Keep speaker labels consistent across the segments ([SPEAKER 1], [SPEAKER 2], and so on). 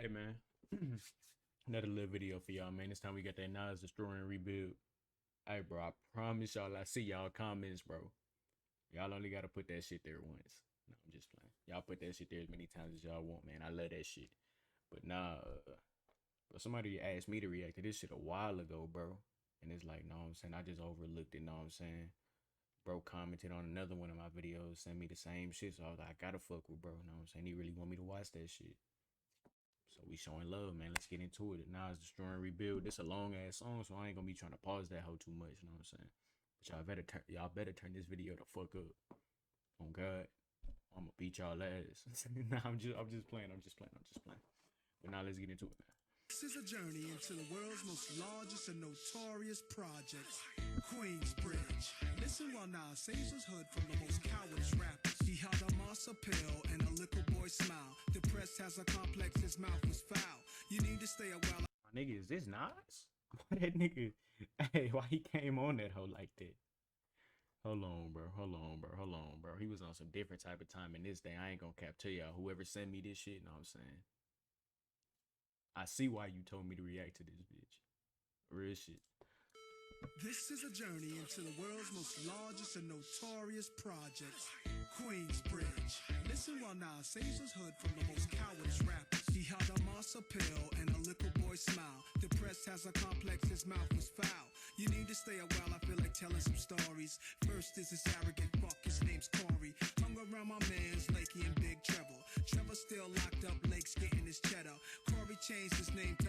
[SPEAKER 1] Hey man, another little video for y'all, man. This time we got that Nas Destroy and Rebuild. Hey, bro, I promise y'all, I see y'all comments, bro. Y'all only gotta put that shit there once. No, I'm just playing. Y'all put that shit there as many times as y'all want, man. I love that shit. But nah, but somebody asked me to react to this shit a while ago, bro. And it's like, know what I'm saying? I just overlooked it, know what I'm saying? Bro commented on another one of my videos, sent me the same shit. So I was like, I gotta fuck with bro, know what I'm saying? He really want me to watch that shit. So we showing love, man. Let's get into it. Now it's Destroy and Rebuild. This a long ass song, so I ain't gonna be trying to pause that hoe too much. You know what I'm saying? But y'all better turn this video the fuck up. Oh God, I'm gonna beat y'all ass. Nah, I'm just playing. But now let's get into it, man.
[SPEAKER 2] This is a journey into the world's most largest and notorious project, Queensbridge. Listen while Nas saves his hood from the most cowardice rappers. He had a mass appeal and a little boy smile. Depressed has a complex, his mouth was foul. You need to stay a while.
[SPEAKER 1] My nigga, is this Nas? Why that nigga? Hey, why he came on that hoe like that? Hold on, bro. He was on some different type of time in this day. I ain't gonna cap to y'all. Whoever sent me this shit, know what I'm saying? I see why you told me to react to this bitch. Real shit.
[SPEAKER 2] This is a journey into the world's most largest and notorious project, Queensbridge. Listen while Nas saves his hood from the most cowardice rappers. He had a mass appeal and a little boy smile. Depressed has a complex, his mouth was foul. You need to stay a while, I feel like telling some stories. First is this arrogant fuck, his name's Corey. Hung around my mans, Lakey and Big Trevor. Trevor still locked up, Lake's getting his cheddar. Corey changed his name to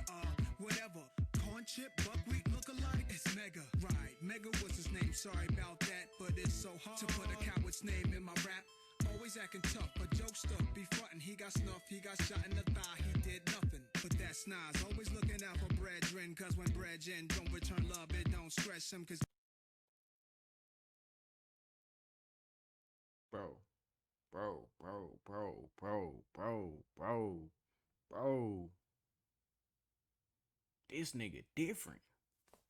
[SPEAKER 2] whatever. Corn chip, buckwheat look alike, it's Mega. Right, Mega was his name, sorry about that. But it's so hard to put a coward's name in my rap. Always acting tough, but joke stuff be frontin'. He got snuffed, he got shot in the thigh, he did nothing. But that's Nas, always looking out for brethren. Cause when brethren don't return love, it don't stress him. Cause
[SPEAKER 1] Bro. This nigga different.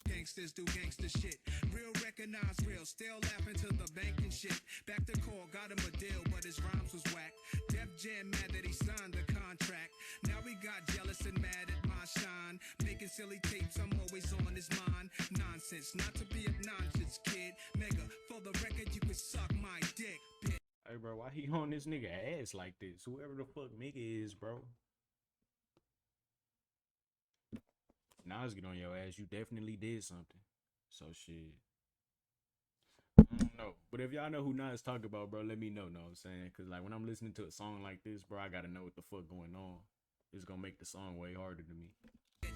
[SPEAKER 2] gangsters do gangster shit. Real recognize real, still laughing to the bank and shit. Back to core, got him a deal, but his rhymes was whack. Def Jam mad that he signed the contract. Now he got jealous and mad at my shine. Making silly tapes, I'm always on his mind. Nonsense, not to be obnoxious, kid. Mega, for the record, you could suck my dick, bitch.
[SPEAKER 1] Hey, bro, why he on this nigga ass like this? Whoever the fuck nigga is, bro. Nas get on your ass. You definitely did something. So shit. I don't know. But if y'all know who Nas talk about, bro, let me know what I'm saying? Cause like when I'm listening to a song like this, bro, I gotta know what the fuck going on. It's gonna make the song way harder to me.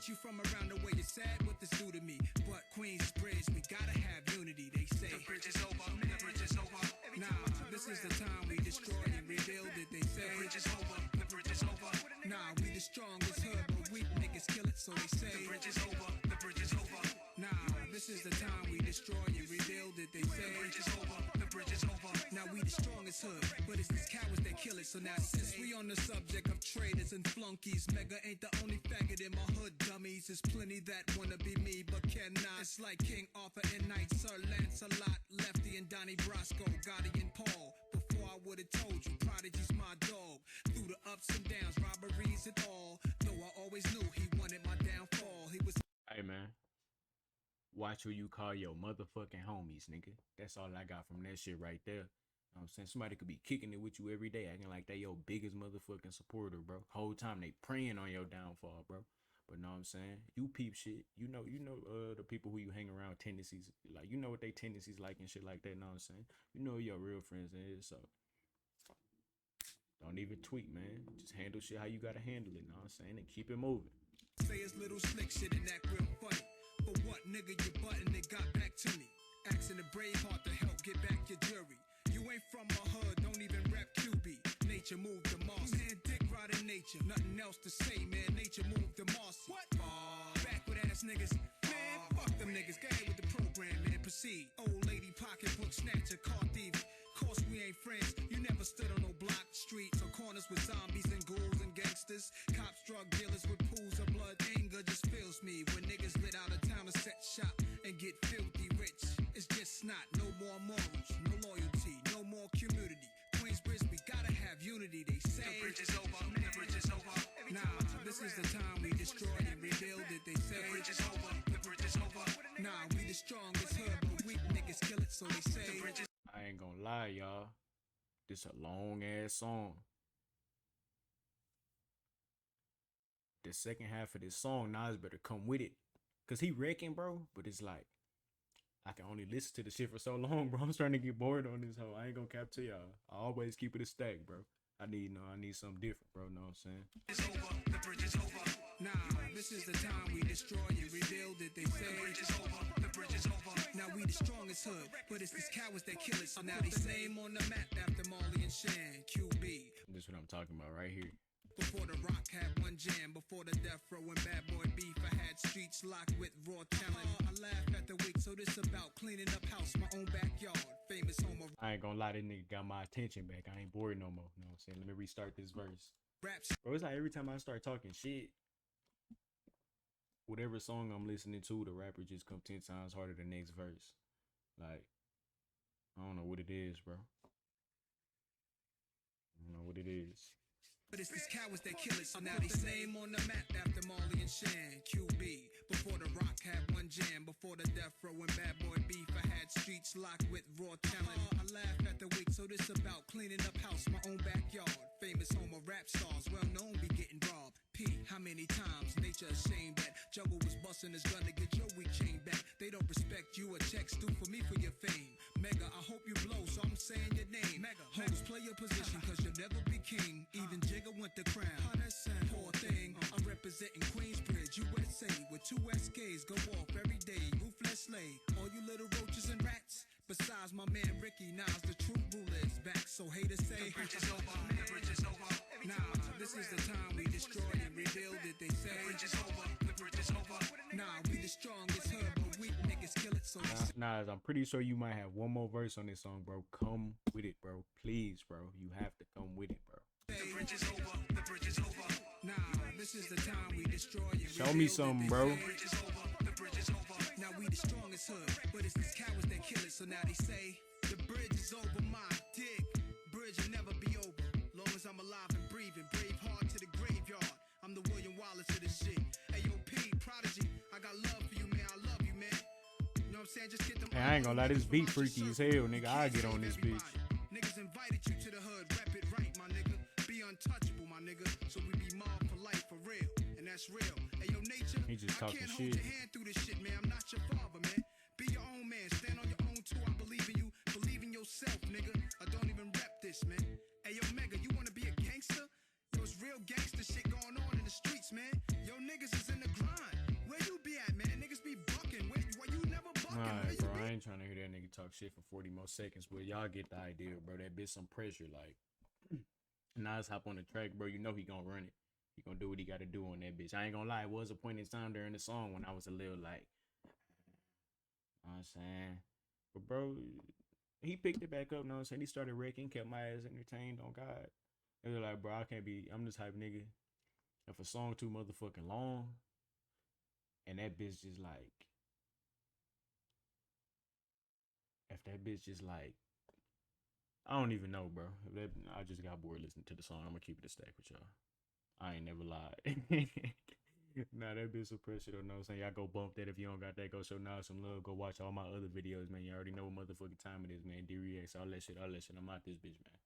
[SPEAKER 2] You from around the way, you're sad what this do to me. But Queensbridge, we gotta have unity. They say the bridge is over, the bridge is over. Nah, this is the time we destroy and rebuild it. They say the bridge is over, the bridge is over. Nah, we the strongest hood, but weak niggas kill it. So they say the bridge is over, the bridge is over. Nah, this is the time we destroy and rebuild it. They say the bridge is over, the bridge is over. Now we the strongest hood, but it's these cowards that kill it. So now since we on the subject of traitors and flunkies, Mega ain't the only faggot in my hood, dummies. There's plenty that wanna be me but cannot. It's like King Arthur and Knight, Sir Lancelot, Lefty and Donnie Brasco, Gotti and Paul. Before I would've told you, Prodigy's my dog. Through the ups and downs, robberies and all. Though I always knew he wanted my downfall. He was.
[SPEAKER 1] Hey man. Watch who you call your motherfucking homies, nigga. That's all I got from that shit right there. You know what I'm saying? Somebody could be kicking it with you every day, acting like they your biggest motherfucking supporter, bro. Whole time they praying on your downfall, bro. But know what I'm saying? You peep shit. You know the people who you hang around tendencies, like you know what they tendencies like and shit like that, know what I'm saying? You know who your real friends is, so don't even tweet, man. Just handle shit how you gotta handle it, know what I'm saying? And keep it moving.
[SPEAKER 2] Say his little slick shit and act real funny. For what, nigga, you button, they got back to me. Asking the brave heart to help get back your jury. You ain't from my hood, don't even rep QB. Nature moved the moss. Man, dick riding nature. Nothing else to say, man. Nature moved the moss. What? Backward ass niggas. Man, fuck them niggas. Go ahead with the program, man. Proceed. Old lady pocketbook snatcher, car thief. Course we ain't friends. You never stood on no block, streets, or corners with zombies and ghouls and gangsters. Cops, drug dealers with pools of blood. Anger just fills me when niggas lit out of town to set shop and get filthy rich. It's just not. No more morals, no loyalty, no more community. Queensbridge, we gotta have unity, they say. The bridge is over, the bridge is over. Nah, this is the time we destroy and rebuild it, they say. The bridge is over, the bridge is over. Nah, we the strongest hood, but weak niggas kill it, so they say. The bridge is
[SPEAKER 1] I ain't gonna lie, y'all. This a long ass song. The second half of this song, Nas better come with it. Cause he wrecking, bro. But it's like, I can only listen to the shit for so long, bro. I'm starting to get bored on this hoe. I ain't gonna cap to y'all. I always keep it a stack, bro. I need something different, bro. Know what I'm saying?
[SPEAKER 2] It's over, the bridge is over. Nah, this is the time we destroy and rebuild it, they say. The bridge is over, the bridge is over. Now we the strongest hood, but it's these cowards that kill it. So now they same on the map after Marley and Shan, QB.
[SPEAKER 1] This is what I'm talking about right here.
[SPEAKER 2] Before the rock had one jam, before the death row and bad boy beef, I had streets locked with raw talent. I laugh at the week, so this about cleaning up house, my own backyard, famous home of
[SPEAKER 1] I ain't gonna lie, this nigga got my attention back. I ain't bored no more. You know what I'm saying? Let me restart this verse.
[SPEAKER 2] raps.
[SPEAKER 1] Bro, it's like every time I start talking shit, whatever song I'm listening to, the rapper just come 10 times harder than the next verse. Like, I don't know what it is, bro. I don't know what it is.
[SPEAKER 2] But it's these cowards that kill it, so now they same on the map after Marley and Shan, QB. Before the rock had one jam, before the death row and bad boy beef, I had streets locked with raw talent. I laugh at the week, so this about cleaning up house, my own backyard, famous home of rap stars, well known be getting robbed. P, how many times nature ashamed that Juggle was busting his gun to get your weak chain back. They don't respect you, a check's due for me for your fame. Mega, I hope you blow, so I'm saying your name. Mega, hoes play your position, cause you'll never be king. Even Jigga went the crown. Poor thing, I'm representing Queensbridge, USA, with 2 SKs go off every day. Ruthless slave, all you little roaches and rats. Besides my man Ricky, Nas, the true ruler is back. So haters say, the bridge is over, the bridge is over. Nah, this is the time we destroy and rebuild it, they say. The bridge is over, the bridge is over. Nah, we the strongest hood, but weak niggas kill it, so
[SPEAKER 1] Nas, I'm pretty sure you might have one more verse on this song, bro. Come with it, bro. Please, bro. You have to come with it, bro.
[SPEAKER 2] the bridge is over, the bridge is over. Nah, this is the time we destroy and
[SPEAKER 1] Show me
[SPEAKER 2] rebuild
[SPEAKER 1] something,
[SPEAKER 2] it,
[SPEAKER 1] bro.
[SPEAKER 2] The bridge is over, the bridge is over. Now we the strongest hood, but it's these cowards that kill it, so now they say, the bridge is over, my dick. Bridge will never be over, long as I'm alive and breathing. Brave hard to the graveyard, I'm the William Wallace of this shit. AOP, Prodigy, I got love for you, man, I love you, man. You know what I'm saying? Just get them.
[SPEAKER 1] Hey, I ain't gonna lie, this beat freaky as hell, nigga. I'll get on this bitch.
[SPEAKER 2] Niggas invited you to the hood, rep it right, my nigga. Be untouchable, my nigga. So we be mobbed for life, for real. And that's real. Hey, yo, nature,
[SPEAKER 1] He just
[SPEAKER 2] I
[SPEAKER 1] talking
[SPEAKER 2] can't
[SPEAKER 1] shit.
[SPEAKER 2] hold your hand through this shit, man. I'm not your father, man. Be your own man. Stand on your own too. I believe in you. Believe in yourself, nigga. I don't even rep this, man. Hey, yo, Mega, you wanna be a gangster? Yo, it's real gangster shit going on in the streets, man. Yo, niggas is in the grind. Where you be at, man? Niggas be bucking. Where you never bucking? Where
[SPEAKER 1] Alright,
[SPEAKER 2] you
[SPEAKER 1] bro.
[SPEAKER 2] be?
[SPEAKER 1] I ain't trying to hear that nigga talk shit for 40 more seconds, but y'all get the idea, bro. That bitch some pressure, like. Nas hop on the track, bro. You know he gonna run it. He gonna do what he gotta do on that bitch. I ain't gonna lie, it was a point in time during the song when I was a little like, you know what I'm saying? But bro, he picked it back up, you know what I'm saying? He started wrecking, kept my ass entertained on God. It was like, bro, I'm the type of nigga. If a song too motherfucking long, and that bitch just like, if that bitch just like, I don't even know, bro. I just got bored listening to the song. I'm gonna keep it a stack with y'all. I ain't never lied. Nah, that bitch some pressure though. Know what I'm saying? Y'all go bump that if you don't got that. Go show Nas some love. Go watch all my other videos, man. You already know what motherfucking time it is, man. D-Reacts, all that shit. I'm out this bitch, man.